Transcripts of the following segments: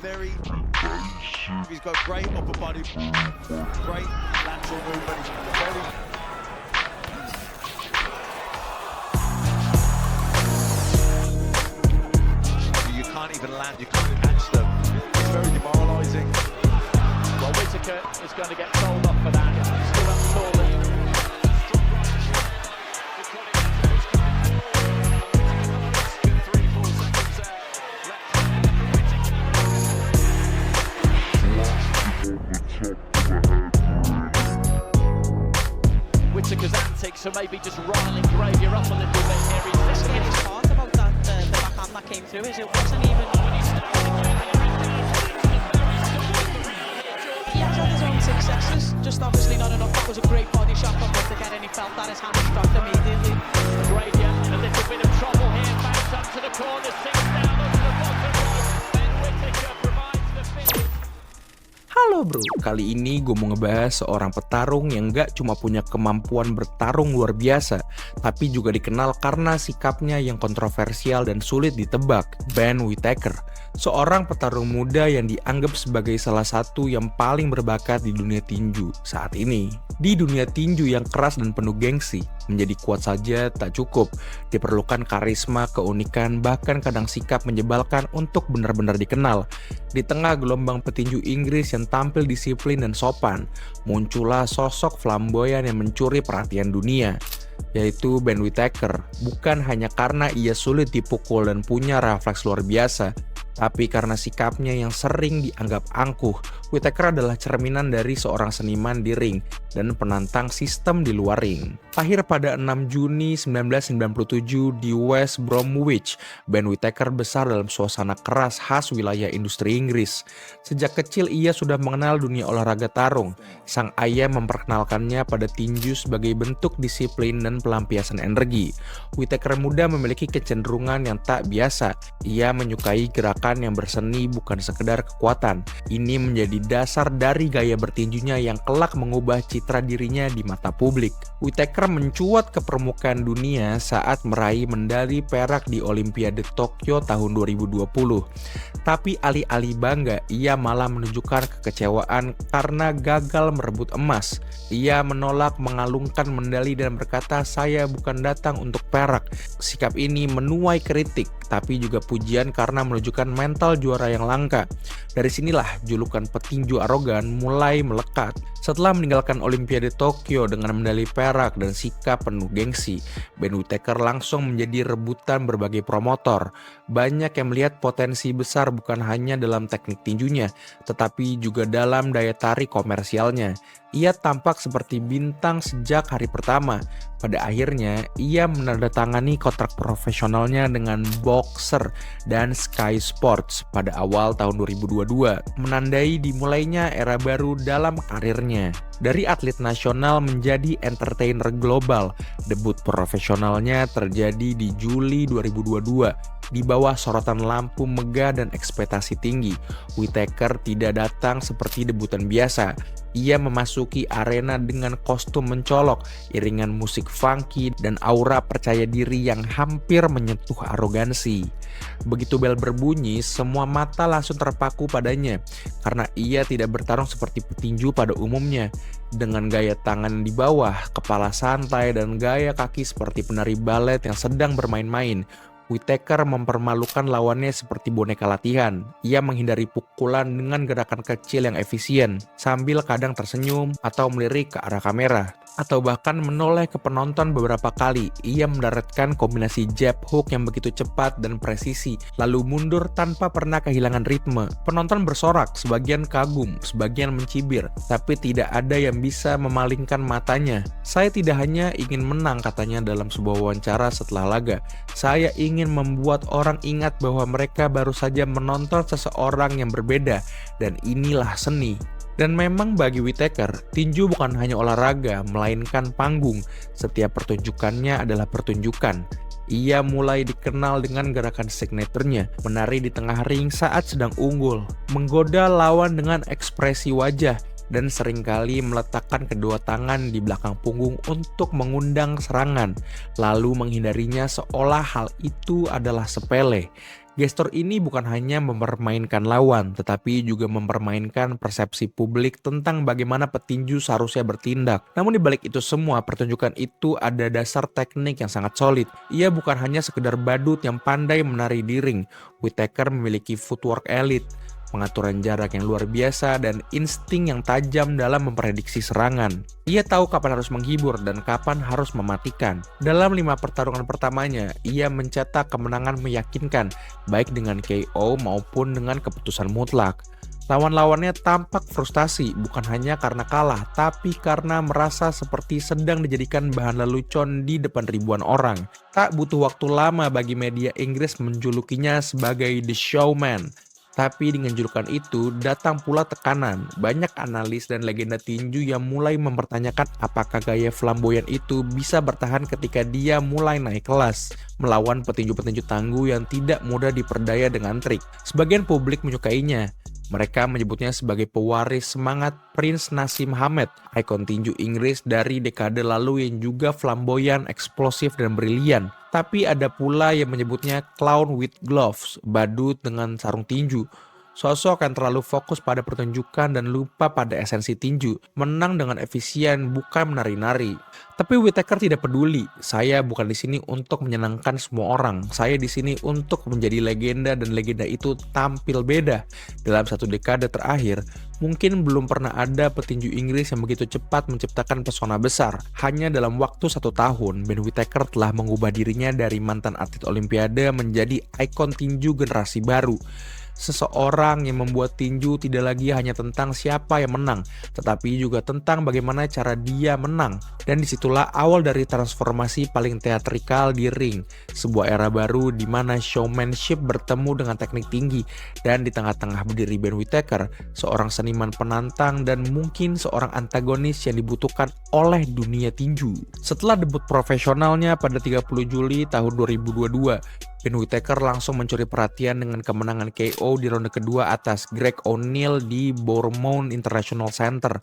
very. He's got great upper body, great lateral movement. He's very. You can't even land. You can't match them. It's very demoralising. Well, Whittaker is going to get told off for that. Still unstolen. Whittaker's antics, so maybe just riling Gravy up a little bit here. The scariest part about that, the backhand that came through is it wasn't even. He has had his own successes, just obviously not enough. That was a great body shot from Whittaker and he felt that his hand was dropped immediately. Gravy in a little bit of trouble here, backs up to the corner, sinks down onto the bottom row. Ben Whittaker provides the finish. Halo bro, kali ini gue mau ngebahas seorang petarung yang gak cuma punya kemampuan bertarung luar biasa, tapi juga dikenal karena sikapnya yang kontroversial dan sulit ditebak, Ben Whittaker. Seorang petarung muda yang dianggap sebagai salah satu yang paling berbakat di dunia tinju saat ini. Di dunia tinju yang keras dan penuh gengsi, menjadi kuat saja tak cukup. Diperlukan karisma, keunikan, bahkan kadang sikap menyebalkan untuk benar-benar dikenal. Di tengah gelombang petinju Inggris yang tampil disiplin dan sopan, muncullah sosok flamboyan yang mencuri perhatian dunia, yaitu Ben Whittaker. Bukan hanya karena ia sulit dipukul dan punya refleks luar biasa, tapi karena sikapnya yang sering dianggap angkuh. Whittaker adalah cerminan dari seorang seniman di ring dan penantang sistem di luar ring. Lahir pada 6 Juni 1997 di West Bromwich, Ben Whittaker besar dalam suasana keras khas wilayah industri Inggris. Sejak kecil ia sudah mengenal dunia olahraga tarung. Sang ayah memperkenalkannya pada tinju sebagai bentuk disiplin dan pelampiasan energi. Whittaker muda memiliki kecenderungan yang tak biasa. Ia menyukai gerakan yang berseni bukan sekedar kekuatan. Ini menjadi dasar dari gaya bertinjunya yang kelak mengubah citra dirinya di mata publik. Whittaker mencuat ke permukaan dunia saat meraih medali perak di Olimpiade Tokyo tahun 2020. Tapi alih-alih bangga, ia malah menunjukkan kekecewaan karena gagal merebut emas. Ia menolak mengalungkan medali dan berkata, "Saya bukan datang untuk perak." Sikap ini menuai kritik, tapi juga pujian karena menunjukkan mental juara yang langka. Dari sinilah julukan petinju arogan mulai melekat. Setelah meninggalkan Olimpiade Tokyo dengan medali perak dan sikap penuh gengsi, Ben Whittaker langsung menjadi rebutan berbagai promotor. Banyak yang melihat potensi besar bukan hanya dalam teknik tinjunya, tetapi juga dalam daya tarik komersialnya. Ia tampak seperti bintang sejak hari pertama. Pada akhirnya, ia menandatangani kontrak profesionalnya dengan Boxer dan Sky Sports pada awal tahun 2022, menandai dimulainya era baru dalam karirnya. Dari atlet nasional menjadi entertainer global, debut profesionalnya terjadi di Juli 2022. Di bawah sorotan lampu megah dan ekspektasi tinggi, Whittaker tidak datang seperti debutan biasa. Ia memasuki arena dengan kostum mencolok, iringan musik funky, dan aura percaya diri yang hampir menyentuh arogansi. Begitu bel berbunyi, semua mata langsung terpaku padanya, karena ia tidak bertarung seperti petinju pada umumnya. Dengan gaya tangan di bawah, kepala santai, dan gaya kaki seperti penari balet yang sedang bermain-main, Whittaker mempermalukan lawannya seperti boneka latihan. Ia menghindari pukulan dengan gerakan kecil yang efisien, sambil kadang tersenyum atau melirik ke arah kamera, atau bahkan menoleh ke penonton beberapa kali. Ia mendaratkan kombinasi jab hook yang begitu cepat dan presisi, lalu mundur tanpa pernah kehilangan ritme. Penonton bersorak, sebagian kagum, sebagian mencibir, tapi tidak ada yang bisa memalingkan matanya. "Saya tidak hanya ingin menang," katanya dalam sebuah wawancara setelah laga. "Saya ingin membuat orang ingat bahwa mereka baru saja menonton seseorang yang berbeda, dan inilah seni." Dan memang bagi Whittaker, tinju bukan hanya olahraga, melainkan panggung. Setiap pertunjukannya adalah pertunjukan. Ia mulai dikenal dengan gerakan signaturenya, menari di tengah ring saat sedang unggul, menggoda lawan dengan ekspresi wajah, dan seringkali meletakkan kedua tangan di belakang punggung untuk mengundang serangan, lalu menghindarinya seolah hal itu adalah sepele. Gestur ini bukan hanya mempermainkan lawan, tetapi juga mempermainkan persepsi publik tentang bagaimana petinju seharusnya bertindak. Namun di balik itu semua, pertunjukan itu ada dasar teknik yang sangat solid. Ia bukan hanya sekedar badut yang pandai menari di ring. Whittaker memiliki footwork elite, pengaturan jarak yang luar biasa, dan insting yang tajam dalam memprediksi serangan. Ia tahu kapan harus menghibur dan kapan harus mematikan. Dalam 5 pertarungan pertamanya, ia mencetak kemenangan meyakinkan, baik dengan KO maupun dengan keputusan mutlak. Lawan-lawannya tampak frustasi, bukan hanya karena kalah, tapi karena merasa seperti sedang dijadikan bahan lelucon di depan ribuan orang. Tak butuh waktu lama bagi media Inggris menjulukinya sebagai The Showman. Tapi dengan julukan itu datang pula tekanan. Banyak analis dan legenda tinju yang mulai mempertanyakan apakah gaya flamboyan itu bisa bertahan ketika dia mulai naik kelas, melawan petinju-petinju tangguh yang tidak mudah diperdaya dengan trik. Sebagian publik menyukainya. Mereka menyebutnya sebagai pewaris semangat Prince Naseem Hamed, ikon tinju Inggris dari dekade lalu yang juga flamboyan, eksplosif, dan brilian. Tapi ada pula yang menyebutnya clown with gloves, badut dengan sarung tinju. Sosok yang terlalu fokus pada pertunjukan dan lupa pada esensi tinju, menang dengan efisien bukan menari-nari. Tapi Whittaker tidak peduli. Saya bukan di sini untuk menyenangkan semua orang. Saya di sini untuk menjadi legenda, dan legenda itu tampil beda. Dalam 1 dekade terakhir, mungkin belum pernah ada petinju Inggris yang begitu cepat menciptakan pesona besar. Hanya dalam waktu 1 tahun, Ben Whittaker telah mengubah dirinya dari mantan atlet Olimpiade menjadi ikon tinju generasi baru. Seseorang yang membuat tinju tidak lagi hanya tentang siapa yang menang, tetapi juga tentang bagaimana cara dia menang. Dan disitulah awal dari transformasi paling teatrikal di ring, sebuah era baru di mana showmanship bertemu dengan teknik tinggi. Dan di tengah-tengah berdiri Ben Whittaker, seorang seniman penantang dan mungkin seorang antagonis yang dibutuhkan oleh dunia tinju. Setelah debut profesionalnya pada 30 Juli tahun 2022, Ben Whittaker langsung mencuri perhatian dengan kemenangan KO di ronde kedua atas Greg O'Neill di Bournemouth International Center.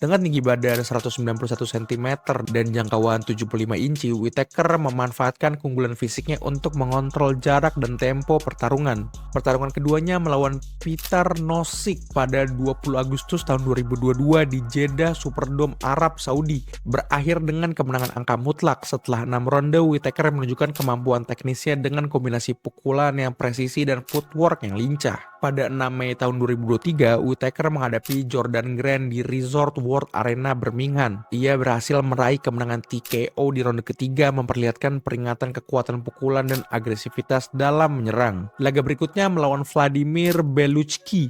Dengan tinggi badan 191 cm dan jangkauan 75 inci, Whittaker memanfaatkan keunggulan fisiknya untuk mengontrol jarak dan tempo pertarungan. Pertarungan keduanya melawan Peter Nosik pada 20 Agustus tahun 2022 di Jeddah Superdome Arab Saudi berakhir dengan kemenangan angka mutlak. Setelah 6 ronde, Whittaker menunjukkan kemampuan teknisnya dengan kombinasi pukulan yang presisi dan footwork yang lincah. Pada 6 Mei tahun 2023, Whittaker menghadapi Jordan Grant di Resort World Arena Birmingham. Ia berhasil meraih kemenangan TKO di ronde ketiga, memperlihatkan peringatan kekuatan pukulan dan agresivitas dalam menyerang. Laga berikutnya melawan Vladimir Beluchki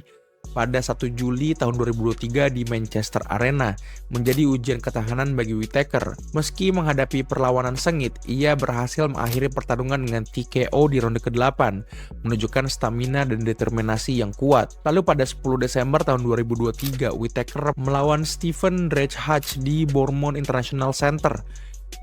pada 1 Juli tahun 2023 di Manchester Arena menjadi ujian ketahanan bagi Whittaker. Meski menghadapi perlawanan sengit, ia berhasil mengakhiri pertarungan dengan TKO di ronde ke-8, menunjukkan stamina dan determinasi yang kuat. Lalu pada 10 Desember tahun 2023, Whittaker melawan Stephen Drechach di Bournemouth International Center.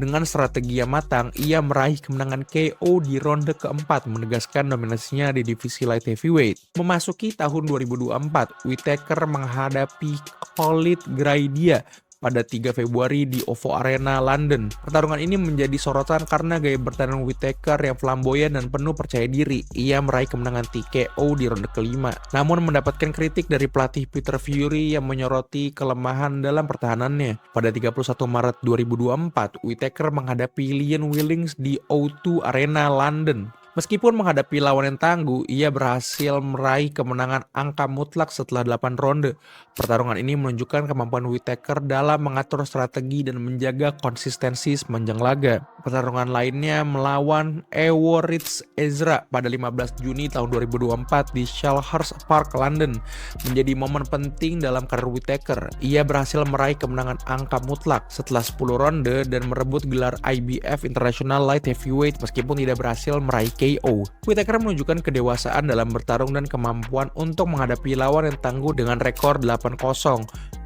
Dengan strategi yang matang, ia meraih kemenangan KO di ronde keempat, menegaskan dominasinya di divisi light heavyweight. Memasuki tahun 2024, Whittaker menghadapi Khalid Graidia pada 3 Februari di OVO Arena, London. Pertarungan ini menjadi sorotan karena gaya bertanding Whittaker yang flamboyan dan penuh percaya diri. Ia meraih kemenangan TKO di ronde kelima, namun mendapatkan kritik dari pelatih Peter Fury yang menyoroti kelemahan dalam pertahanannya. Pada 31 Maret 2024, Whittaker menghadapi Leon Willings di O2 Arena, London. Meskipun menghadapi lawan yang tangguh, ia berhasil meraih kemenangan angka mutlak setelah 8 ronde. Pertarungan ini menunjukkan kemampuan Whittaker dalam mengatur strategi dan menjaga konsistensi sepanjang laga. Pertarungan lainnya melawan Ewo Ritz Ezra pada 15 Juni tahun 2024 di Selhurst Park, London, menjadi momen penting dalam karir Whittaker. Ia berhasil meraih kemenangan angka mutlak setelah 10 ronde dan merebut gelar IBF International Light Heavyweight meskipun tidak berhasil meraih KO. Whittaker menunjukkan kedewasaan dalam bertarung dan kemampuan untuk menghadapi lawan yang tangguh dengan rekor 8-0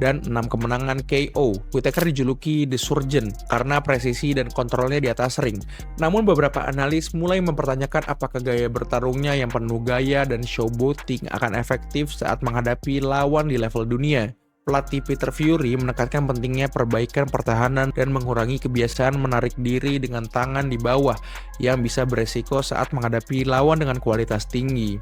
dan 6 kemenangan KO. Whittaker dijuluki The Surgeon karena presisi dan kontrolnya di atas ring. Namun beberapa analis mulai mempertanyakan apakah gaya bertarungnya yang penuh gaya dan showboating akan efektif saat menghadapi lawan di level dunia. Pelatih Peter Fury menekankan pentingnya perbaikan pertahanan dan mengurangi kebiasaan menarik diri dengan tangan di bawah yang bisa beresiko saat menghadapi lawan dengan kualitas tinggi.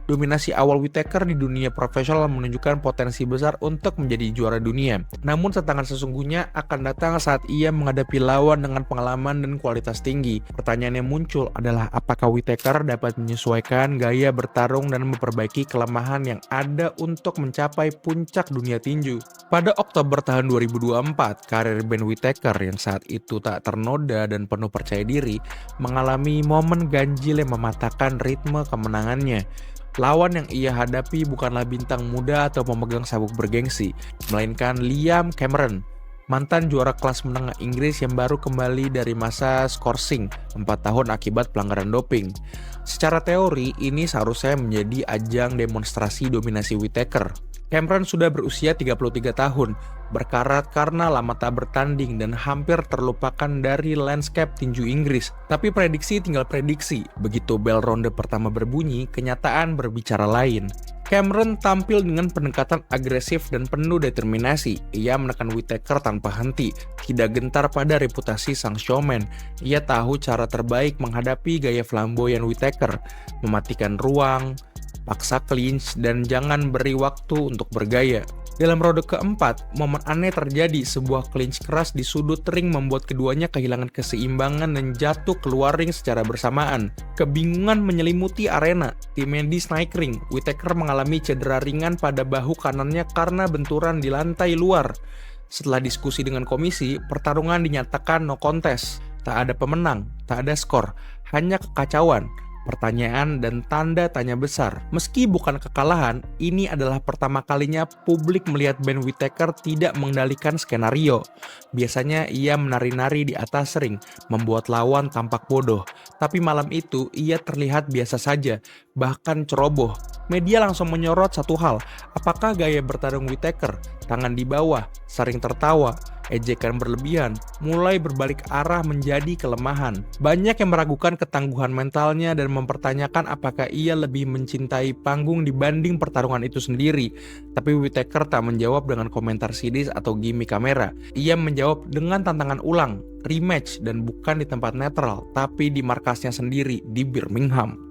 Dominasi awal Whittaker di dunia profesional menunjukkan potensi besar untuk menjadi juara dunia. Namun tantangan sesungguhnya akan datang saat ia menghadapi lawan dengan pengalaman dan kualitas tinggi. Pertanyaan yang muncul adalah apakah Whittaker dapat menyesuaikan gaya bertarung dan memperbaiki kelemahan yang ada untuk mencapai puncak dunia tinju. Pada Oktober tahun 2024, karir Ben Whittaker yang saat itu tak ternoda dan penuh percaya diri mengalami momen ganjil yang mematahkan ritme kemenangannya. Lawan yang ia hadapi bukanlah bintang muda atau pemegang sabuk bergengsi, melainkan Liam Cameron, mantan juara kelas menengah Inggris yang baru kembali dari masa skorsing 4 tahun akibat pelanggaran doping. Secara teori, ini seharusnya menjadi ajang demonstrasi dominasi Whittaker. Cameron sudah berusia 33 tahun, berkarat karena lama tak bertanding dan hampir terlupakan dari landscape tinju Inggris. Tapi prediksi tinggal prediksi, begitu bel ronde pertama berbunyi, kenyataan berbicara lain. Cameron tampil dengan pendekatan agresif dan penuh determinasi. Ia menekan Whittaker tanpa henti, tidak gentar pada reputasi sang showman. Ia tahu cara terbaik menghadapi gaya flamboyan Whittaker, mematikan ruang, paksa clinch, dan jangan beri waktu untuk bergaya. Dalam ronde keempat, momen aneh terjadi. Sebuah clinch keras di sudut ring membuat keduanya kehilangan keseimbangan dan jatuh keluar ring secara bersamaan. Kebingungan menyelimuti arena. Tim medis naik ring. Whittaker mengalami cedera ringan pada bahu kanannya karena benturan di lantai luar. Setelah diskusi dengan komisi, pertarungan dinyatakan no contest. Tak ada pemenang, tak ada skor, hanya kekacauan, pertanyaan, dan tanda tanya besar. Meski bukan kekalahan, ini adalah pertama kalinya publik melihat Ben Whittaker tidak mengendalikan skenario. Biasanya ia menari-nari di atas ring, membuat lawan tampak bodoh. Tapi malam itu ia terlihat biasa saja, bahkan ceroboh. Media langsung menyorot satu hal, apakah gaya bertarung Whittaker, tangan di bawah, sering tertawa, ejekan berlebihan, mulai berbalik arah menjadi kelemahan. Banyak yang meragukan ketangguhan mentalnya dan mempertanyakan apakah ia lebih mencintai panggung dibanding pertarungan itu sendiri. Tapi Whittaker tak menjawab dengan komentar sidis atau gimmick kamera. Ia menjawab dengan tantangan ulang, rematch, dan bukan di tempat netral, tapi di markasnya sendiri di Birmingham.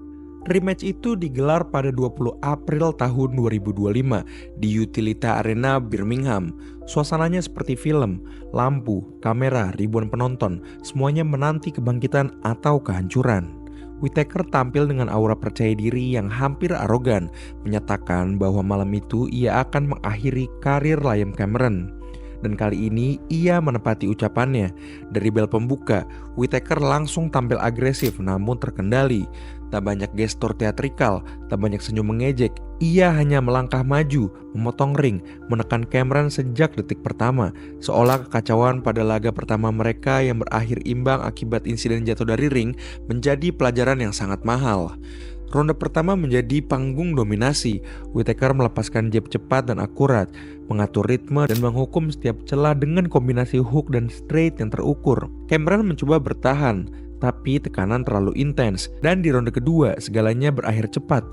Rematch itu digelar pada 20 April tahun 2025 di Utilita Arena Birmingham. Suasananya seperti film, lampu, kamera, ribuan penonton, semuanya menanti kebangkitan atau kehancuran. Whittaker tampil dengan aura percaya diri yang hampir arogan, menyatakan bahwa malam itu ia akan mengakhiri karir Liam Cameron. Dan kali ini ia menepati ucapannya. Dari bel pembuka, Whittaker langsung tampil agresif namun terkendali. Tak banyak gestur teatrikal, tak banyak senyum mengejek. Ia hanya melangkah maju, memotong ring, menekan Cameron sejak detik pertama. Seolah kekacauan pada laga pertama mereka yang berakhir imbang akibat insiden jatuh dari ring menjadi pelajaran yang sangat mahal. Ronde pertama menjadi panggung dominasi. Whittaker melepaskan jab cepat dan akurat, mengatur ritme dan menghukum setiap celah dengan kombinasi hook dan straight yang terukur. Cameron mencoba bertahan, tapi tekanan terlalu intens, dan di ronde kedua segalanya berakhir cepat.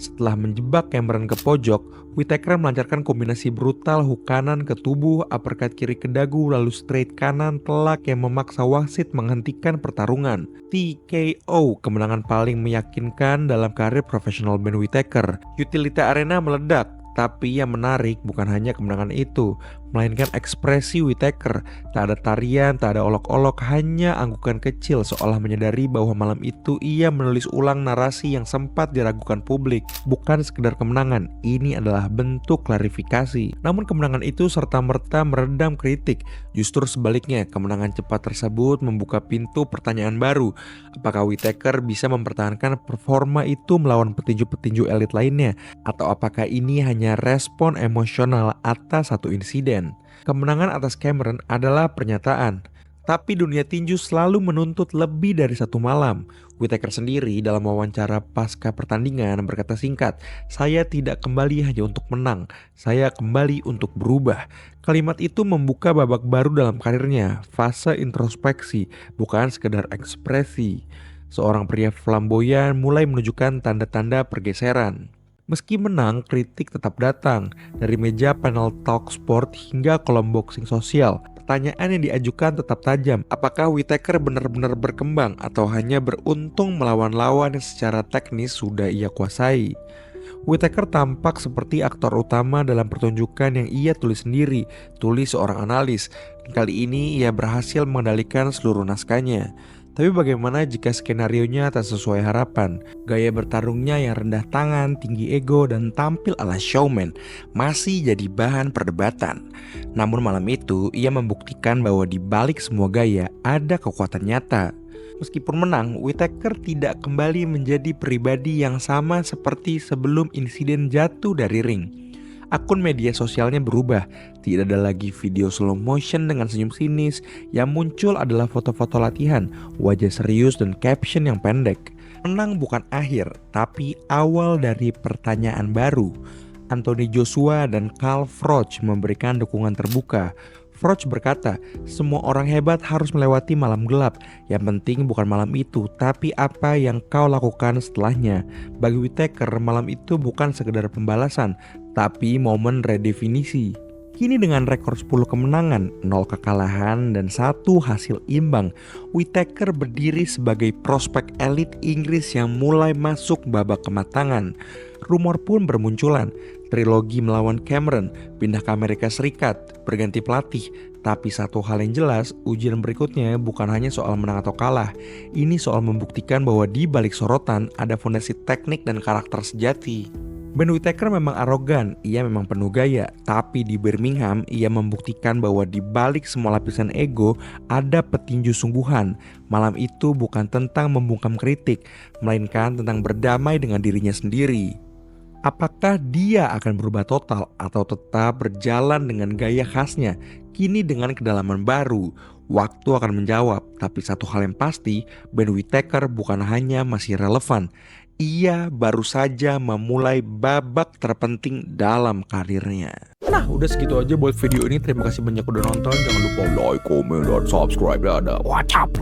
Setelah menjebak Cameron ke pojok, Whittaker melancarkan kombinasi brutal hook kanan ke tubuh, uppercut kiri ke dagu, lalu straight kanan telak yang memaksa wasit menghentikan pertarungan. TKO, kemenangan paling meyakinkan dalam karir profesional Ben Whittaker. Utilita Arena meledak. Tapi yang menarik bukan hanya kemenangan itu, melainkan ekspresi Whittaker. Tak ada tarian, tak ada olok-olok, hanya anggukan kecil seolah menyadari bahwa malam itu ia menulis ulang narasi yang sempat diragukan publik. Bukan sekedar kemenangan, ini adalah bentuk klarifikasi. Namun kemenangan itu serta-merta meredam kritik. Justru sebaliknya, kemenangan cepat tersebut membuka pintu pertanyaan baru. Apakah Whittaker bisa mempertahankan performa itu melawan petinju-petinju elit lainnya? Atau apakah ini hanya respon emosional atas satu insiden? Kemenangan atas Cameron adalah pernyataan, tapi dunia tinju selalu menuntut lebih dari satu malam. Whittaker sendiri dalam wawancara pasca pertandingan berkata singkat, "Saya tidak kembali hanya untuk menang, saya kembali untuk berubah." Kalimat itu membuka babak baru dalam karirnya, fase introspeksi, bukan sekedar ekspresi. Seorang pria flamboyan mulai menunjukkan tanda-tanda pergeseran. Meski menang, kritik tetap datang, dari meja panel talk sport hingga kolom boxing sosial. Pertanyaan yang diajukan tetap tajam, apakah Whittaker benar-benar berkembang atau hanya beruntung melawan lawan yang secara teknis sudah ia kuasai? Whittaker tampak seperti aktor utama dalam pertunjukan yang ia tulis sendiri, tulis seorang analis. Kali ini ia berhasil mengendalikan seluruh naskahnya. Tapi bagaimana jika skenarionya tak sesuai harapan? Gaya bertarungnya yang rendah tangan, tinggi ego, dan tampil ala showman masih jadi bahan perdebatan. Namun malam itu, ia membuktikan bahwa di balik semua gaya ada kekuatan nyata. Meskipun menang, Whittaker tidak kembali menjadi pribadi yang sama seperti sebelum insiden jatuh dari ring. Akun media sosialnya berubah, tidak ada lagi video slow motion dengan senyum sinis, yang muncul adalah foto-foto latihan, wajah serius dan caption yang pendek. Menang bukan akhir, tapi awal dari pertanyaan baru. Anthony Joshua dan Carl Froch memberikan dukungan terbuka. Froch berkata, semua orang hebat harus melewati malam gelap. Yang penting bukan malam itu, tapi apa yang kau lakukan setelahnya. Bagi Whittaker, malam itu bukan sekedar pembalasan, tapi momen redefinisi. Kini dengan rekor 10 kemenangan, 0 kekalahan, dan 1 hasil imbang, Whittaker berdiri sebagai prospek elit Inggris yang mulai masuk babak kematangan. Rumor pun bermunculan, trilogi melawan Cameron, pindah ke Amerika Serikat, berganti pelatih. Tapi satu hal yang jelas, ujian berikutnya bukan hanya soal menang atau kalah. Ini soal membuktikan bahwa di balik sorotan ada fondasi teknik dan karakter sejati. Ben Whittaker memang arogan, ia memang penuh gaya, tapi di Birmingham ia membuktikan bahwa di balik semua lapisan ego ada petinju sungguhan. Malam itu bukan tentang membungkam kritik, melainkan tentang berdamai dengan dirinya sendiri. Apakah dia akan berubah total atau tetap berjalan dengan gaya khasnya? Kini dengan kedalaman baru, waktu akan menjawab. Tapi satu hal yang pasti, Ben Whittaker bukan hanya masih relevan, ia baru saja memulai babak terpenting dalam karirnya. Nah, udah segitu aja buat video ini. Terima kasih banyak udah nonton. Jangan lupa like, comment, dan subscribe. Dadah. WhatsApp.